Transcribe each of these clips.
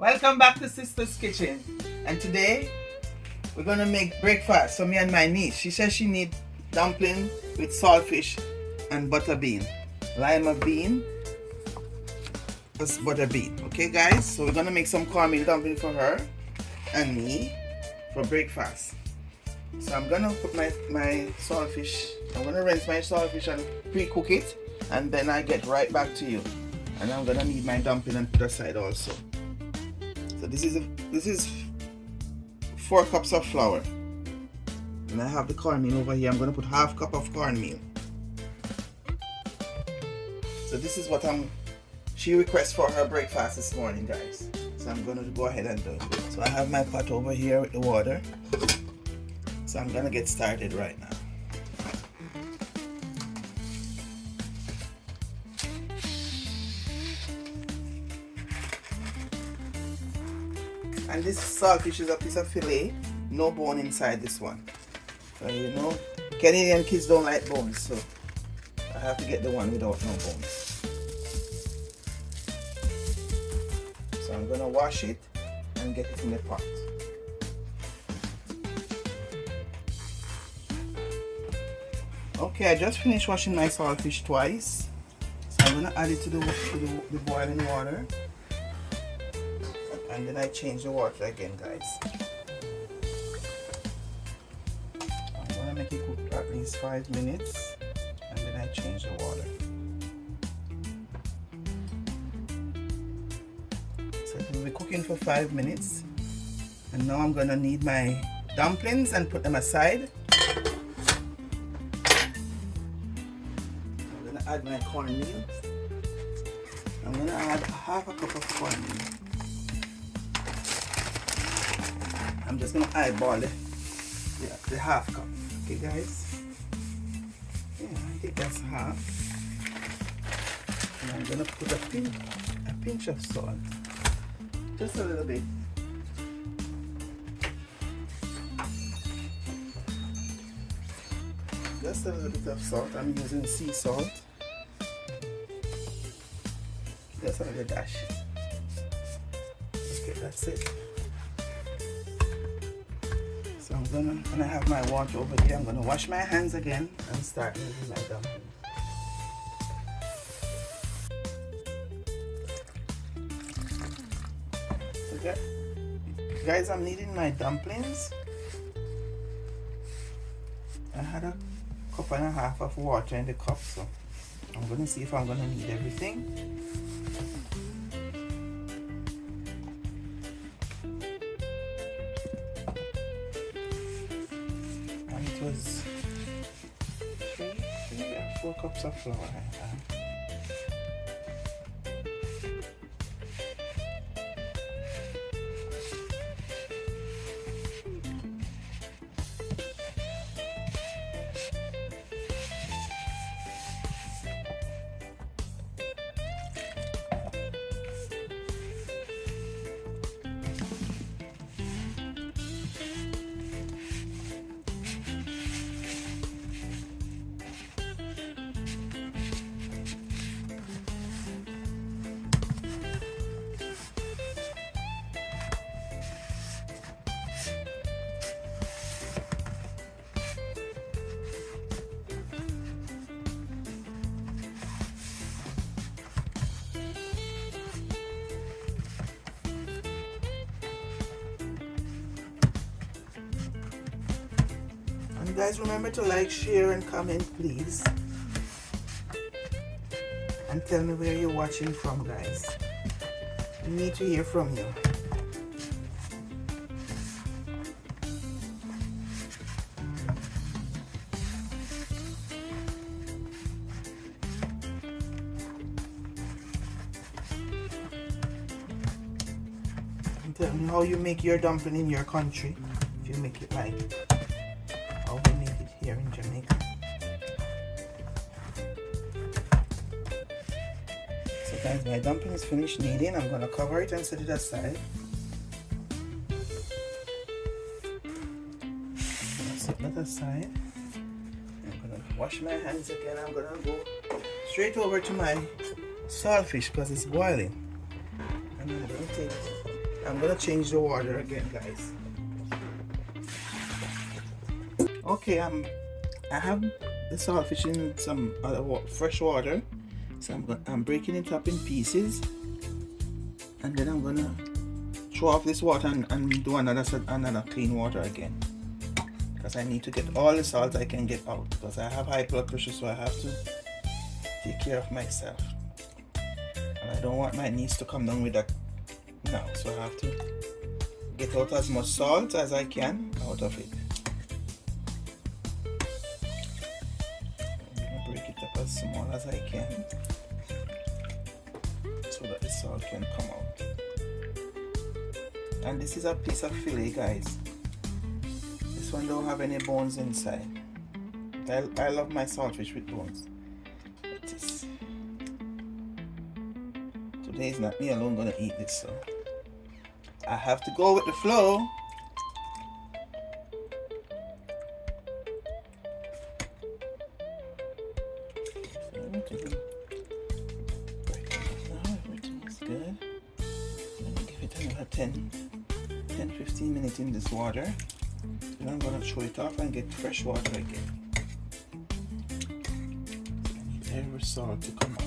Welcome back to Sister's Kitchen. And today we're gonna make breakfast for me and my niece. She says she need dumpling with saltfish and butter bean. Lima bean plus butter bean. Okay guys, so we're gonna make some cornmeal dumpling for her and me for breakfast. So I'm gonna put my saltfish, I'm gonna rinse my saltfish and pre-cook it, and then I get right back to you. And I'm gonna need my dumpling and put aside also. So this is 4 cups of flour, and I have the cornmeal over here. I'm going to put half cup of cornmeal. So this is what she requests for her breakfast this morning, guys. So I'm going to go ahead and do it. So I have my pot over here with the water. So I'm going to get started right now. And this saltfish is a piece of fillet, no bone inside this one. So you know, Canadian kids don't like bones, so I have to get the one without no bones. So I'm gonna wash it and get it in the pot. Okay, I just finished washing my saltfish twice. So I'm gonna add it to the boiling water. And then I change the water again, guys. I'm gonna make it cook at least 5 minutes, and then I change the water. So it will be cooking for 5 minutes, and now I'm gonna knead my dumplings and put them aside. I'm gonna add my cornmeal. I'm gonna add half a cup of cornmeal. I'm just gonna eyeball the half cup. Okay guys? Yeah, I think that's half. And I'm gonna put a pinch of salt. Just a little bit. Just a little bit of salt. I'm using sea salt. Just a little dash. Okay, that's it. So when I have my water over here, I'm gonna wash my hands again and start making my dumpling. Okay, guys, I'm kneading my dumplings. I had a cup and a half of water in the cup, so I'm gonna see if I'm gonna need everything. Was 4 cups of flour I have. And guys, remember to like, share, and comment, please. And tell me where you're watching from, guys. We need to hear from you. And tell me how you make your dumpling in your country, if you make it like how we make it here in Jamaica. So guys, my dumpling is finished kneading. I'm gonna cover it and set it aside. I'm gonna set that aside. I'm gonna wash my hands again. I'm gonna go straight over to my saltfish because it's boiling. And I'm gonna take I'm gonna change the water again, guys. Okay, I have the saltfish in some other fresh water, so I'm breaking it up in pieces, and then I'm gonna throw off this water and do another clean water again, because I need to get all the salt I can get out, because I have high blood pressure, so I have to take care of myself, and I don't want my niece to come down with that now, so I have to get out as much salt as I can out of it. Break it up as small as I can so that the salt can come out. And this is a piece of fillet, guys. This one don't have any bones inside. I love my saltfish with bones. But this, today is not me alone gonna eat this, so I have to go with the flow. Everything is good. I'm gonna give it another 10-15 minutes in this water. Then I'm gonna throw it off and get fresh water again. So I need every salt to come out.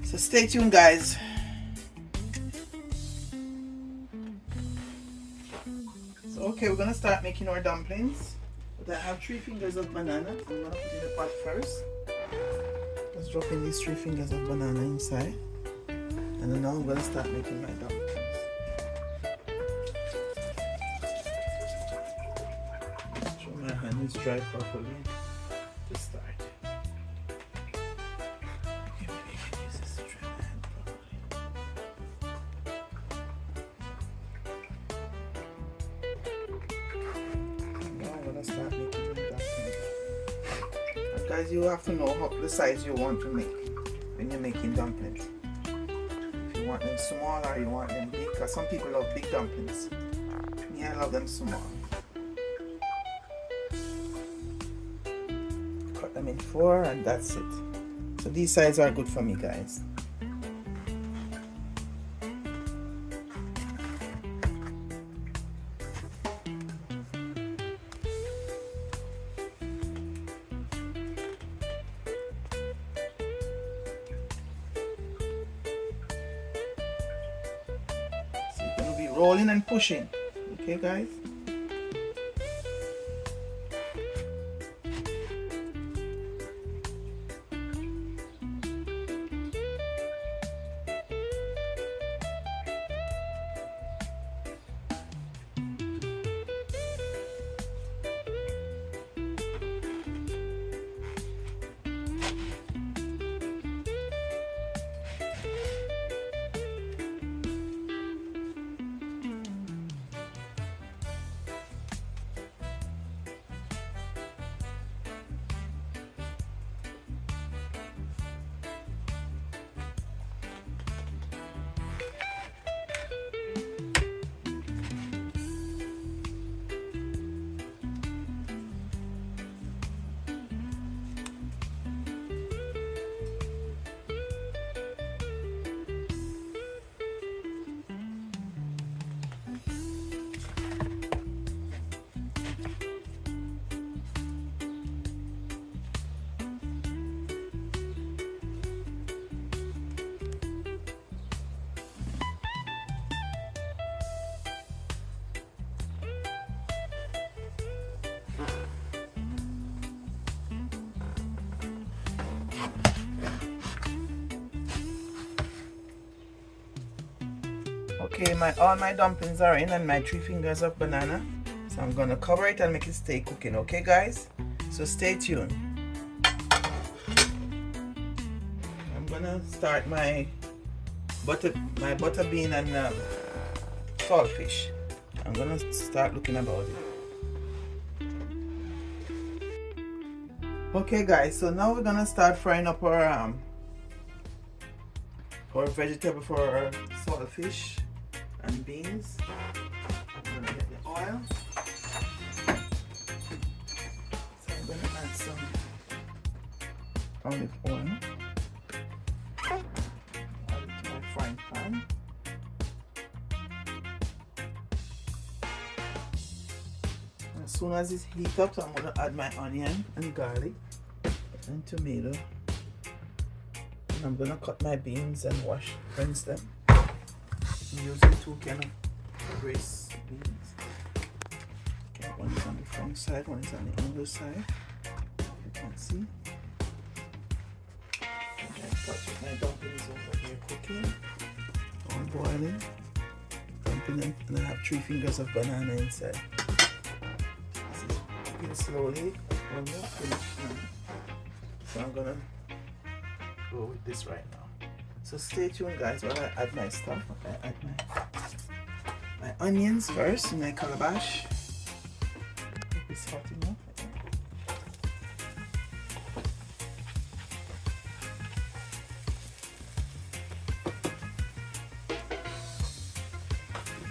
So stay tuned, guys. So okay, we're gonna start making our dumplings. But I have 3 fingers of banana. I'm gonna put in the pot first. Just dropping these 3 fingers of banana inside. And then now I'm gonna start making my dumplings. Make sure my hand is dry properly to start. Okay, maybe I can use this to dry my hand properly. Now I'm gonna start making my dumplings. And guys, you have to know the size you want to make when you're making dumplings. You want them small or you want them big, because some people love big dumplings. Me, I love them small. Cut them in 4 and that's it. So these sides are good for me, guys. Rolling and pushing, okay, guys? Okay, all my dumplings are in and my 3 fingers of banana. So I'm gonna cover it and make it stay cooking, okay, guys? So stay tuned. I'm gonna start my butter bean and saltfish. I'm gonna start looking about it. Okay, guys, so now we're gonna start frying up our vegetable for our saltfish and beans. I'm gonna get the oil. So I'm gonna add some olive oil. frying pan. As soon as it's heat up, I'm going to add my onion and garlic and tomato. And I'm going to cut my beans and rinse them. I'm using 2 kind of rice beans. Okay, one is on the front side, one is on the other side. You can see. My dumplings over here cooking, all boiling. Dumpling, and I have 3 fingers of banana inside. See, cooking slowly, almost finished now. So I'm gonna go with this right now. So stay tuned, guys, while I add my stuff. I add my onions first in my calabash. It's hot enough.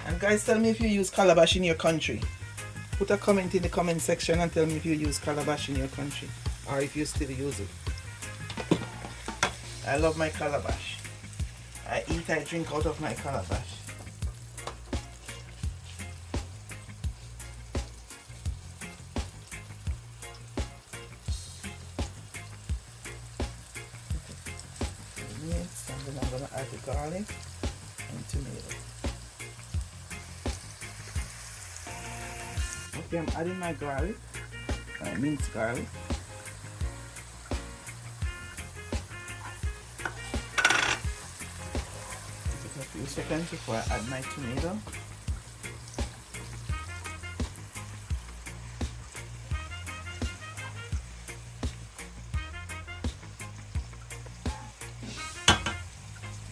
And guys, tell me if you use calabash in your country. Put a comment in the comment section and tell me if you use calabash in your country or if you still use it. I love my calabash. I drink out of my calabash. Next, and then I'm going to add the garlic and tomato. Okay, I'm adding my garlic, my minced garlic. Take a few seconds before I add my tomato.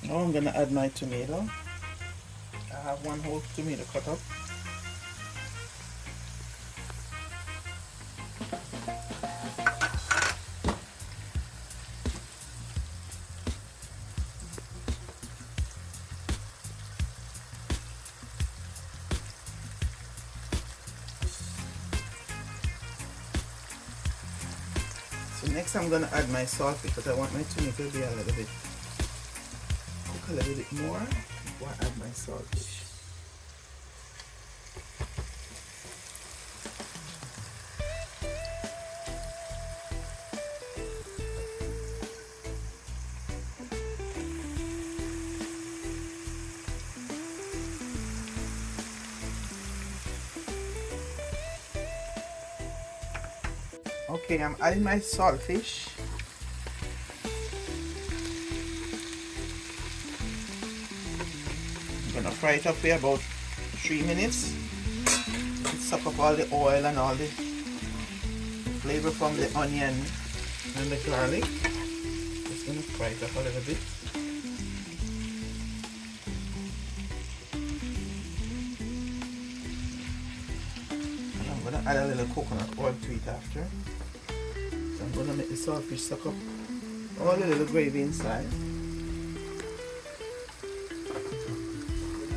Now I'm going to add my tomato. I have 1 whole tomato cut up. So next I'm going to add my salt because I want my tomato to be a little bit, cook a little bit more before I add my saltfish. Okay, I'm adding my saltfish. I'm gonna fry it up for about 3 minutes. It suck up all the oil and all the flavor from the onion and the garlic. Just gonna fry it up a little bit. And I'm gonna add a little coconut oil to it after. I'm going to make the saltfish suck up all the little gravy inside.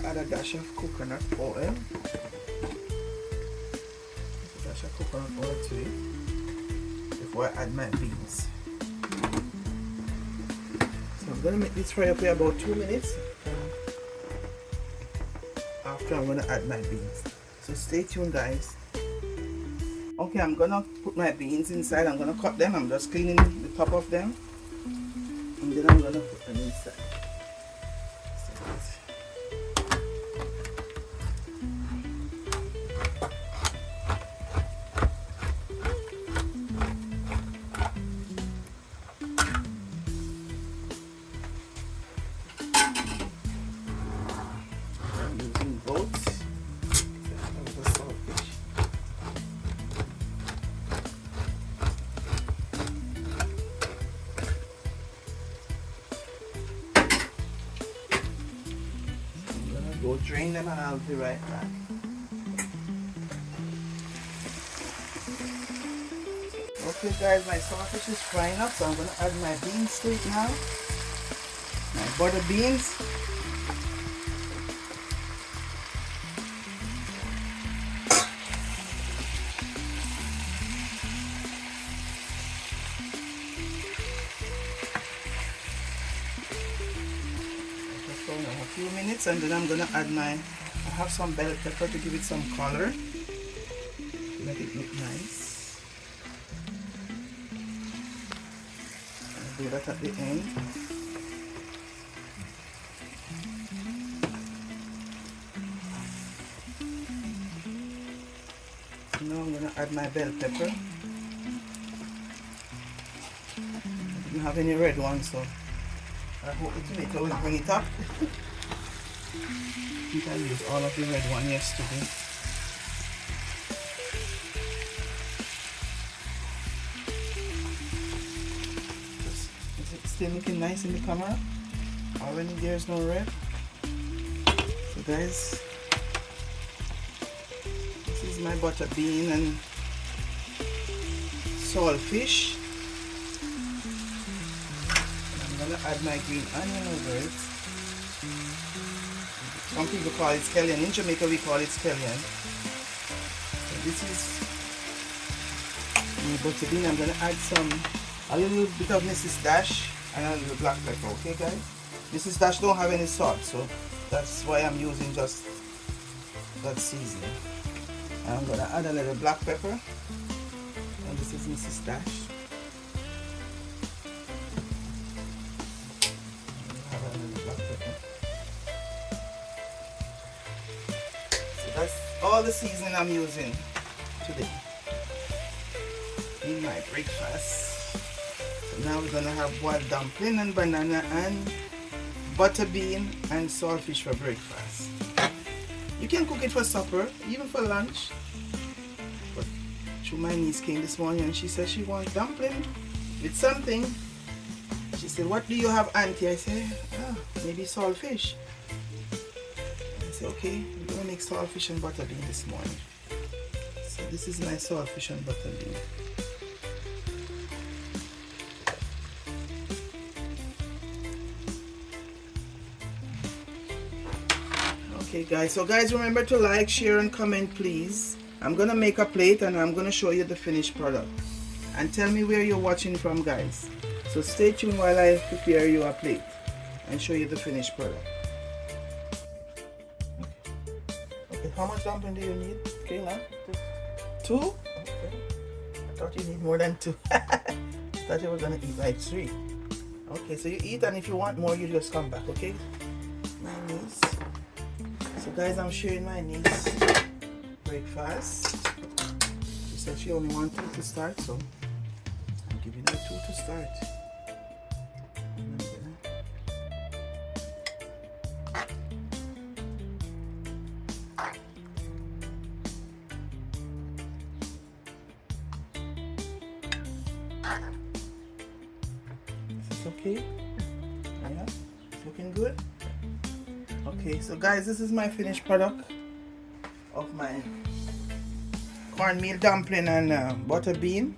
Add a dash of coconut oil. A dash of coconut oil to it before I add my beans. So I'm going to make this fry up for about 2 minutes. After I'm going to add my beans. So stay tuned, guys. Okay, I'm gonna put my beans inside. I'm gonna cut them. I'm just cleaning the top of them. And then I'm gonna put them inside. I'm using both. Go drain them and I'll be right back. Okay guys, my saltfish is frying up, so I'm going to add my beans to it now. My butter beans. So now a few minutes, and then I'm gonna add I have some bell pepper to give it some color, make it look nice. I'll do that at the end. Now I'm gonna add my bell pepper. I didn't have any red ones, so I hope the tomato will bring it up. I think I used all of the red one yesterday. Is it still looking nice in the camera? Already there's no red. So guys, this is my butter bean and saltfish. I'm gonna add my green onion over it. Some people call it scallion. In Jamaica we call it scallion. So this is my butter bean. I'm gonna add a little bit of Mrs. Dash and a little black pepper. Okay guys? Mrs. Dash don't have any salt, so that's why I'm using just that seasoning. And I'm gonna add a little black pepper. And this is Mrs. Dash. That's all the seasoning I'm using today in my breakfast. So now we're gonna have boiled dumpling and banana and butter bean and saltfish for breakfast. You can cook it for supper, even for lunch. But my niece came this morning and she said she wants dumpling with something. She said, "What do you have, auntie?" I said, maybe saltfish. I said, okay, we're going to make saltfish and butter bean this morning. So this is my saltfish and butter bean. Okay guys, so guys, remember to like, share and comment please. I'm going to make a plate and I'm going to show you the finished product. And tell me where you're watching from guys. So stay tuned while I prepare you a plate and show you the finished product. How much dumpling do you need, Kayla? Two? Okay. I thought you need more than two. I thought you were gonna eat like 3. Okay, so you eat, and if you want more, you just come back, okay? My niece. So guys, I'm sharing my niece breakfast. She said she only wants 2 to start, so I'm giving her 2 to start. Okay, yeah, it's looking good. Okay, so guys, this is my finished product of my cornmeal dumpling and butter bean.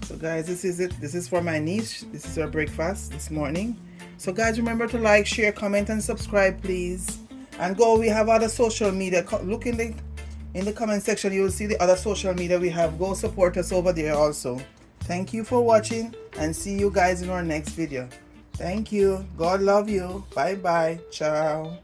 So guys, this is it. This is for my niece. This is her breakfast this morning. So guys, remember to like, share, comment and subscribe please. And go, we have other social media. Look in the comment section, you will see the other social media we have. Go support us over there also. Thank you for watching and see you guys in our next video. Thank you. God love you. Bye bye. Ciao.